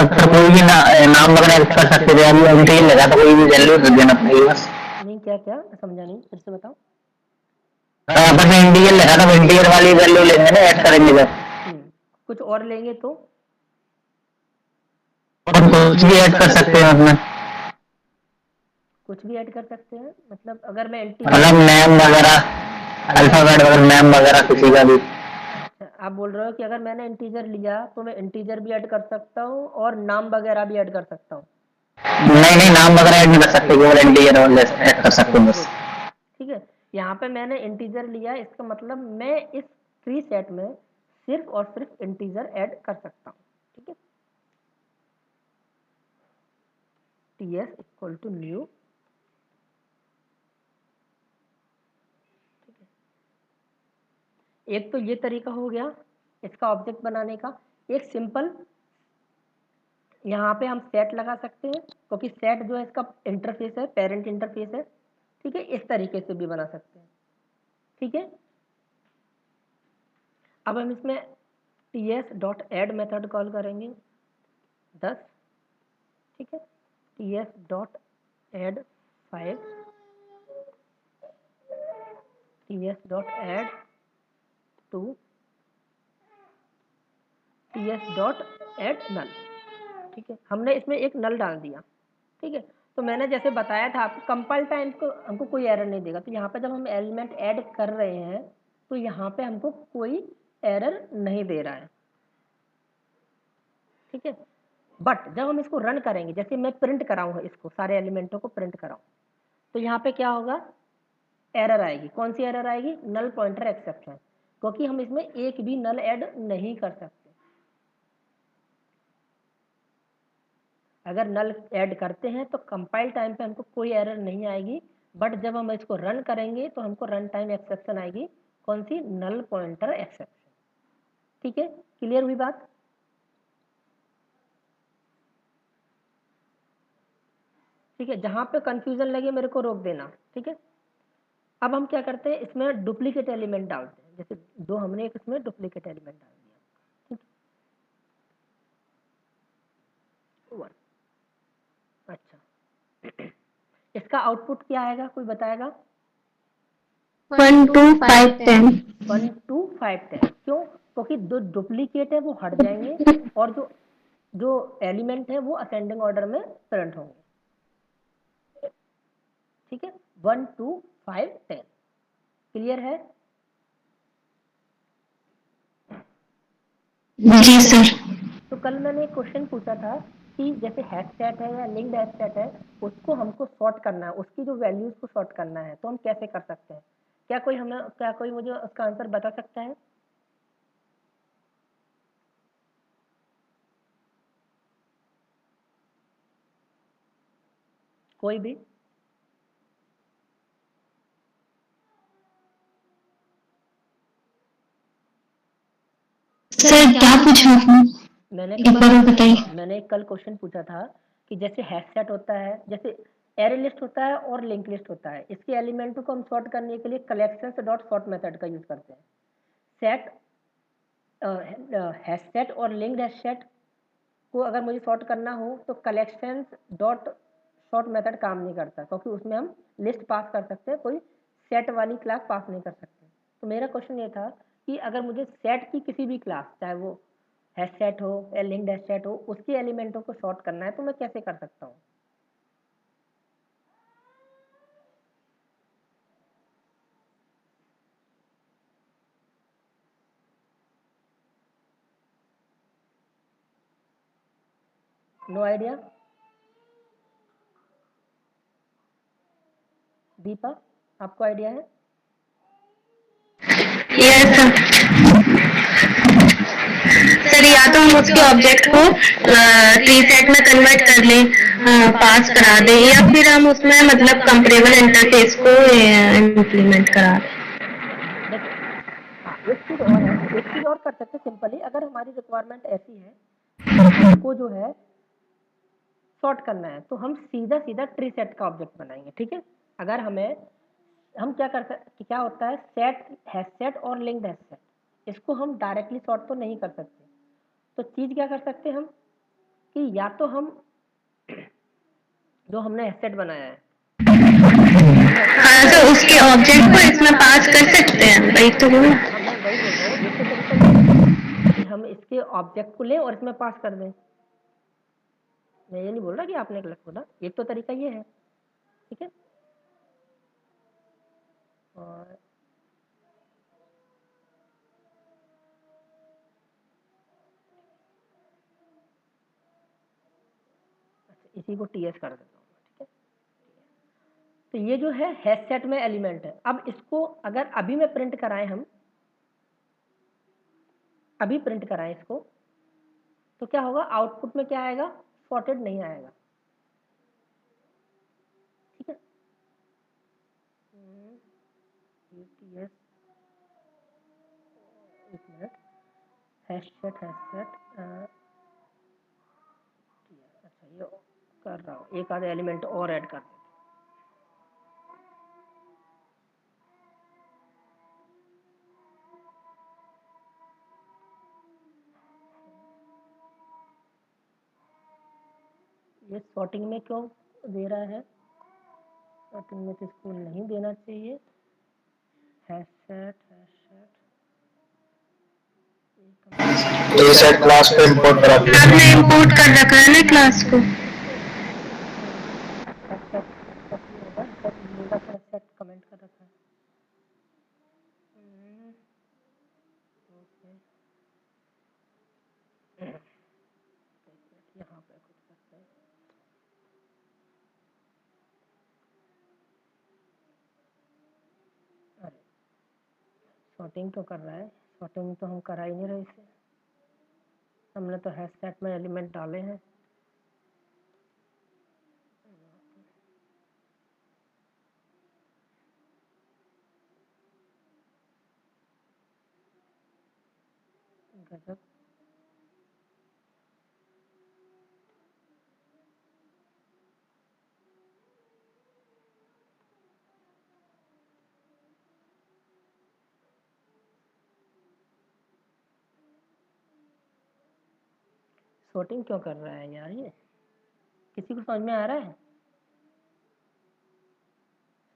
तो कोई भी नाम वगैरह कर सकते थे, अभी इंटीजर लगा तो कोई भी वैल्यू देना पड़ेगी बस। नहीं, क्या क्या समझा नहीं, फिर से बताओ। बस इंटीजर लगा तो इंटीजर वाली वैल्यू लेंगे ना, ऐड करेंगे जब। कुछ और लेंगे तो कुछ भी ऐड कर सकते हैं उसमें, कुछ भी ऐड कर सकते हैं, मतलब अगर मैं मतलब इंटीजर, नेम वगैरह, अल्फाबेट वगैरह, नेम वगैरह किसी का भी। अच्छा आप बोल रहे हो कि अगर मैंने इंटीजर लिया तो मैं इंटीजर भी ऐड कर सकता हूँ और नाम वगैरह भी ऐड कर सकता हूँ? नहीं नहीं, नाम वगैरह ऐड नहीं कर सकते, केवल इंटीजर ऐड कर सकते हैं बस। ठीक है, यहाँ पे मैंने इंटीजर लिया, इसका मतलब मैं इस ट्री सेट में सिर्फ और सिर्फ इंटीजर ऐड कर सकता हूँ, ठीक है। T S equal to new, एक तो ये तरीका हो गया इसका ऑब्जेक्ट बनाने का। एक सिंपल यहाँ पे हम सेट लगा सकते हैं, क्योंकि सेट जो है इसका इंटरफेस है, पेरेंट इंटरफेस है, ठीक है, इस तरीके से भी बना सकते हैं, ठीक है। अब हम इसमें t s dot add method call करेंगे 10, ठीक है, T s dot add 5, t s dot add 2, t s dot add null, ठीक है, हमने इसमें एक नल डाल दिया, ठीक है। तो मैंने जैसे बताया था आपको, कंपाइल टाइम को हमको कोई एरर नहीं देगा। तो यहाँ पे जब हम एलिमेंट ऐड कर रहे हैं तो यहाँ पे हमको कोई एरर नहीं दे रहा है, ठीक है। बट जब हम इसको रन करेंगे, जैसे मैं प्रिंट कराऊँ इसको, सारे एलिमेंटों को प्रिंट कराऊँ, तो यहाँ पे क्या होगा, एरर आएगी। कौन सी एरर आएगी? नल पॉइंटर एक्सेप्शन, क्योंकि हम इसमें एक भी नल ऐड नहीं कर सकते। अगर नल ऐड करते हैं तो कंपाइल टाइम पे हमको कोई एरर नहीं आएगी, बट जब हम इसको रन करेंगे तो हमको रन टाइम एक्सेप्शन आएगी। कौन सी? Null pointer exception. ठीक है, क्लियर हुई बात? ठीक है, जहां पे कंफ्यूजन लगे मेरे को रोक देना, ठीक है। अब हम क्या करते हैं, इसमें डुप्लीकेट एलिमेंट डालते हैं। जैसे दो हमने एक इसमें डुप्लीकेट एलिमेंट डाल दिया, ठीक है। अच्छा, इसका आउटपुट क्या आएगा, कोई बताएगा? 1 2 5 10। 1 2 5 10। क्यों? क्योंकि दो डुप्लीकेट है वो हट जाएंगे और जो जो एलिमेंट है वो असेंडिंग ऑर्डर में प्रिंट होंगे। ठीक है, 1 2 5 10। क्लियर है? जी सर। तो कल मैंने एक क्वेश्चन पूछा था कि जैसे हैश सेट है या लिंक्ड हैश सेट है, उसको हमको सॉर्ट करना है, उसकी जो वैल्यूज को सॉर्ट करना है, तो हम कैसे कर सकते हैं? क्या कोई मुझे उसका आंसर बता सकता है? कोई भी? सर क्या पूछा आपने? एक बार और बताइए। मैंने कल क्वेश्चन पूछा था कि जैसे हैश सेट होता है, जैसे एरे लिस्ट होता है और लिंक लिस्ट होता है, इसके एलिमेंटों को हम सॉर्ट करने के लिए कलेक्शंस डॉट सॉर्ट मेथड का यूज करते हैं। सेट हैश सेट और लिंक्ड हैश सेट को अगर मुझे सॉर्ट करना हो तो कलेक्शंस डॉट सॉर्ट मेथड काम नहीं करता, क्योंकि उसमें हम लिस्ट पास कर सकते हैं, कोई सेट वाली क्लास पास नहीं कर सकते। तो मेरा क्वेश्चन ये था कि अगर मुझे सेट की किसी भी क्लास, चाहे वो हैश सेट हो या लिंक्ड हैश सेट हो, उसके एलिमेंटों को सॉर्ट करना है तो मैं कैसे कर सकता हूँ? No idea? दीपा, आपको आइडिया है? Yes sir. सर या तो हम उसके ऑब्जेक्ट को ट्री सेट में कन्वर्ट कर लें, पास करा दें, या फिर हम उसमें मतलब कंपेरेबल इंटरफेस को इम्प्लीमेंट करा दें। देखो, हाँ, एक चीज और है, एक चीज और कर सकते हैं सिंपली। अगर हमारी रिक्वायरमेंट ऐसी है कि इसको जो है सॉर्ट करना है, तो हम सीधा सीधा ट्री सेट का ऑब्जेक्ट बनाएंगे, ठीक है। अगर हम क्या कर सकते, क्या होता है, सेट हैश सेट और लिंक्ड हैश सेट, इसको हम डायरेक्टली सॉर्ट तो नहीं कर सकते। तो चीज क्या कर सकते हैं हम, कि या तो हम जो हमने हैश सेट बनाया है, हाँ तो उसके ऑब्जेक्ट को इसमें पास कर सकते हैं, वही तो बोला। हाँ मैं वही बोल रहा हूँ, एक तो तरीका ये है कि हम इसके ऑब्जेक्ट को लें और इसमें पास कर दें। मैं ये नहीं बोल रहा कि आपने गलत बोला, एक तो तरीका ये है, ठीक है। और अच्छा, इसी को टीएस कर देता हूँ, ठीक है। तो ये जो है हैश सेट में एलिमेंट है। अब इसको अगर अभी में प्रिंट कराएं, हम अभी प्रिंट कराएं इसको, तो क्या होगा, आउटपुट में क्या आएगा, सॉर्टेड नहीं आएगा, ठीक है। टीएस, एक मिनट, हैश सेट अच्छा ये कर रहा हूँ, एक आधा एलिमेंट और ऐड कर, ये सॉर्टिंग में क्यों दे रहा है, सॉर्टिंग में तो इसको नहीं देना चाहिए। हैश सेट ये सेट क्लास पे इंपोर्ट करा दिया। आपने इंपोर्ट कर रखा है ना क्लास को। सॉर्टिंग क्यों कर रहा है? सॉर्टिंग तो हम करा ही नहीं रहे इसे, हमने तो हैश सेट में एलिमेंट डाले हैं। गजब। सॉर्टिंग क्यों कर रहा है यार ये? किसी को समझ में आ रहा है?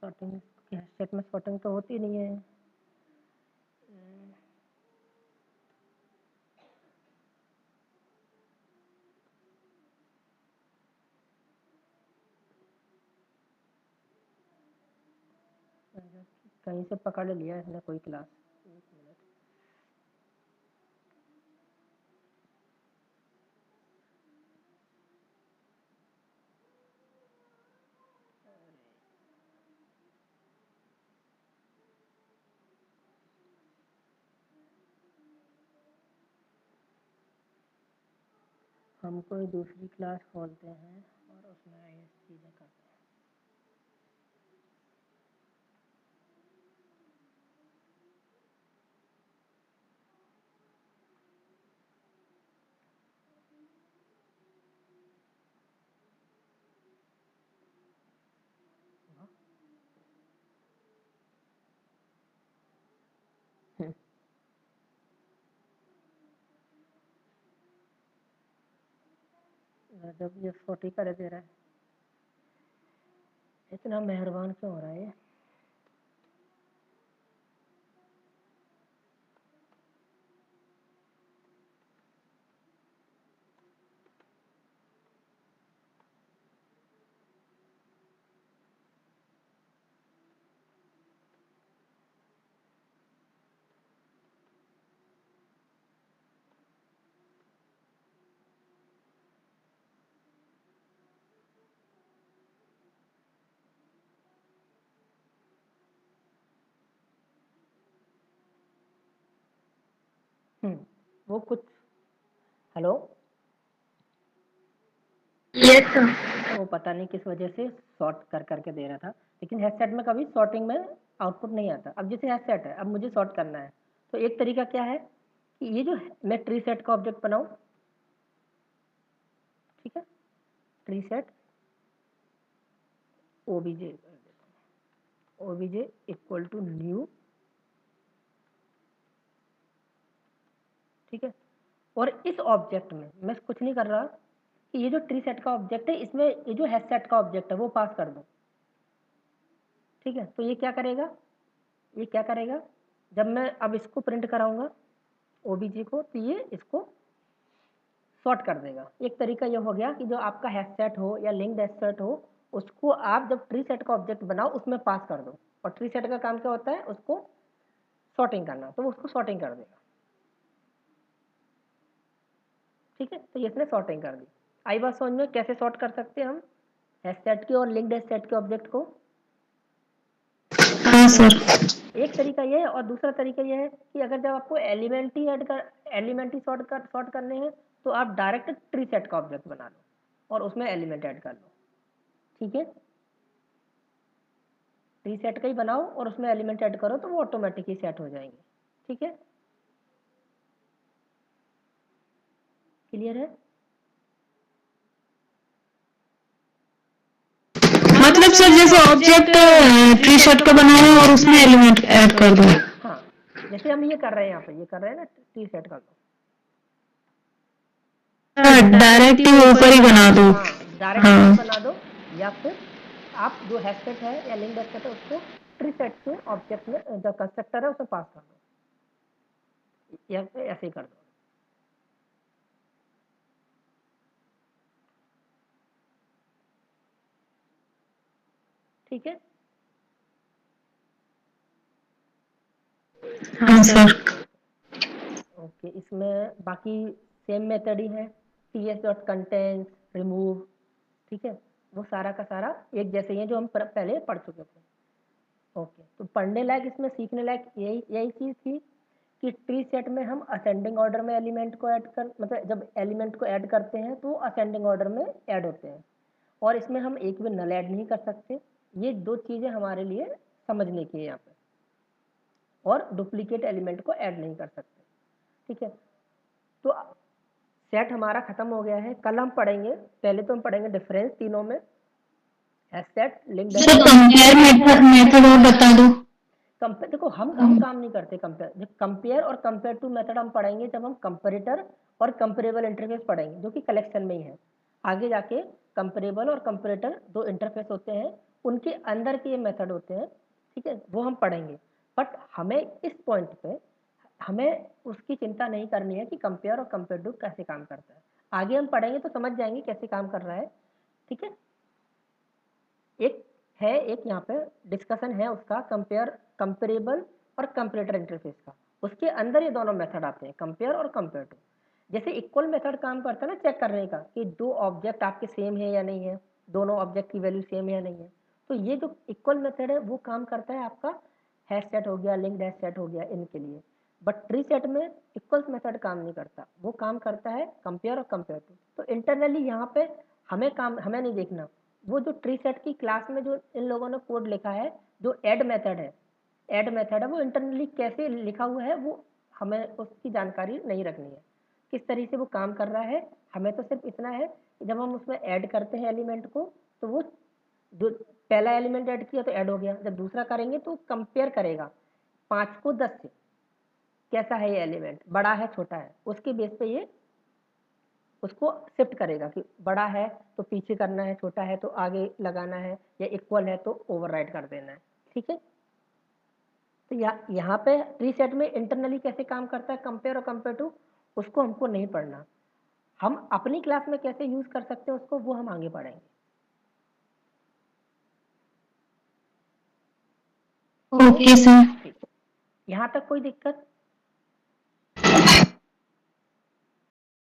सॉर्टिंग हैश सेट में सॉर्टिंग तो होती नहीं है। कहीं से पकड़ लिया इसने कोई क्लास। एक मिनट। हम कोई दूसरी क्लास खोलते हैं और उसमें ये चीज़ें करते हैं। जब ये 40 कर दे रहा है, इतना मेहरबान क्यों हो रहा है ये? वो कुछ, हेलो, यस सर। वो पता नहीं किस वजह से सॉर्ट कर करके दे रहा था, लेकिन हैश सेट में कभी सॉर्टिंग में आउटपुट नहीं आता। अब जैसे हैश सेट है, अब मुझे सॉर्ट करना है, तो एक तरीका क्या है कि ये जो मैं ट्री सेट का ऑब्जेक्ट बनाऊं, ठीक है, tree set OBJ equal to new, ठीक है, और इस ऑब्जेक्ट में मैं कुछ नहीं कर रहा कि ये जो ट्री सेट का ऑब्जेक्ट है इसमें ये जो हैश सेट का ऑब्जेक्ट है वो पास कर दो, ठीक है। तो ये क्या करेगा, ये क्या करेगा, जब मैं अब इसको प्रिंट कराऊंगा ओबीजे को, तो ये इसको सॉर्ट कर देगा। एक तरीका ये हो गया कि जो आपका हैश सेट हो या लिंक्ड हैश सेट हो, उसको आप जब ट्री सेट का ऑब्जेक्ट बनाओ उसमें पास कर दो, और ट्री सेट का काम क्या होता है, उसको सॉर्टिंग करना, तो वो उसको सॉर्टिंग कर देगा, ठीक है। तो ये इसने सॉर्टिंग कर दी। आई बात समझ में कैसे सॉर्ट कर सकते हैं हम हैश सेट के और लिंक्ड हैश सेट के ऑब्जेक्ट को? हाँ सर। एक तरीका ये है, और दूसरा तरीका ये है कि अगर जब आपको एलिमेंट ही सॉर्ट करने हैं, तो आप डायरेक्ट ट्री सेट का ऑब्जेक्ट बना लो और उसमें एलिमेंट ऐड कर लो, ठीक है। ट्री सेट का ही बनाओ और उसमें एलिमेंट ऐड करो तो वो ऑटोमेटिक ही सेट हो जाएंगे, ठीक है। क्लियर है? मतलब सर जैसे ऑब्जेक्ट ट्री सेट का बनाए और उसमें एलिमेंट ऐड कर दो। हाँ, जैसे हम ये कर रहे हैं, यहाँ पे ये कर रहे हैं ना, ट्री सेट कर दो, डायरेक्ट ही ऊपर ही बना दो। हाँ डायरेक्ट हाँ। बना दो, या फिर आप जो हैश सेट है या लिंक्ड हैश सेट है उसको ट्री सेट के ऑब्जेक्ट में, जो कंस्ट्रक्टर है उसमें पास कर दो, या फिर ऐसे ही कर दो, ठीक है। हाँ सर। ओके, इसमें बाकी सेम मेथड ही है, ts.contains रिमूव, ठीक है, वो सारा का सारा एक जैसे ही है जो हम पहले पढ़ चुके थे। ओके, तो पढ़ने लायक इसमें सीखने लायक यही चीज़ थी कि ट्री सेट में हम असेंडिंग ऑर्डर में एलिमेंट को ऐड कर मतलब जब एलिमेंट को ऐड करते हैं तो असेंडिंग ऑर्डर में ऐड होते हैं और इसमें हम एक भी नल ऐड नहीं कर सकते। ये दो चीज़ें हमारे लिए समझने की है यहाँ पे, और डुप्लीकेट एलिमेंट को ऐड नहीं कर सकते। ठीक है, तो सेट हमारा खत्म हो गया है। कल हम पढ़ेंगे, पहले तो हम पढ़ेंगे डिफरेंस तीनों में, set linked sir compare method और बता दो। कंपेयर। देखो हम काम नहीं करते कंपेयर। कंपेयर और कंपेयर टू मेथड हम पढ़ेंगे जब हम कंपेरेटर और कंपेरेबल इंटरफेस पढ़ेंगे, जो कि कलेक्शन में ही है। आगे जाके कंपेरेबल और कंपेरेटर दो इंटरफेस होते हैं, उनके अंदर के ये मेथड होते हैं। ठीक है, वो हम पढ़ेंगे। बट हमें इस पॉइंट पे हमें उसकी चिंता नहीं करनी है कि कंपेयर और कंपेयर टू कैसे काम करता है। आगे हम पढ़ेंगे तो समझ जाएंगे कैसे काम कर रहा है। ठीक है, एक यहाँ पे डिस्कशन है उसका, कंपेरेबल और कंपेरेटर इंटरफेस का। उसके अंदर ये दोनों मेथड आते हैं, कंपेयर और कंपेयर टू। जैसे इक्वल मेथड काम करता है ना चेक करने का कि दो ऑब्जेक्ट आपके सेम है या नहीं है, दोनों ऑब्जेक्ट की वैल्यू सेम है या नहीं है। तो ये जो इक्वल मेथड है वो काम करता है आपका हैश सेट हो गया, लिंक्ड हैश सेट हो गया, इनके लिए। बट ट्री सेट में इक्वल मेथड काम नहीं करता, वो काम करता है कंपेयर और कंपेयर टू। तो इंटरनली यहाँ पे हमें नहीं देखना। वो जो ट्री सेट की क्लास में जो इन लोगों ने कोड लिखा है, जो ऐड मेथड है, वो इंटरनली कैसे लिखा हुआ है वो हमें उसकी जानकारी नहीं रखनी है, किस तरीके से वो काम कर रहा है। हमें तो सिर्फ इतना है कि जब हम उसमें ऐड करते हैं एलिमेंट को, तो वो जो पहला एलिमेंट ऐड किया तो ऐड हो गया, जब दूसरा करेंगे तो कंपेयर करेगा 5 को 10 से, कैसा है ये एलिमेंट, बड़ा है छोटा है, उसके बेस पे ये उसको शिफ्ट करेगा कि बड़ा है तो पीछे करना है, छोटा है तो आगे लगाना है, या इक्वल है तो ओवरराइड कर देना है। ठीक है, तो यहाँ पे ट्री सेट में इंटरनली कैसे काम करता है कंपेयर और कंपेयर टू, उसको हमको नहीं पढ़ना। हम अपनी क्लास में कैसे यूज कर सकते हैं उसको, वो हम आगे पढ़ेंगे। Okay sir. यहाँ तक कोई दिक्कत?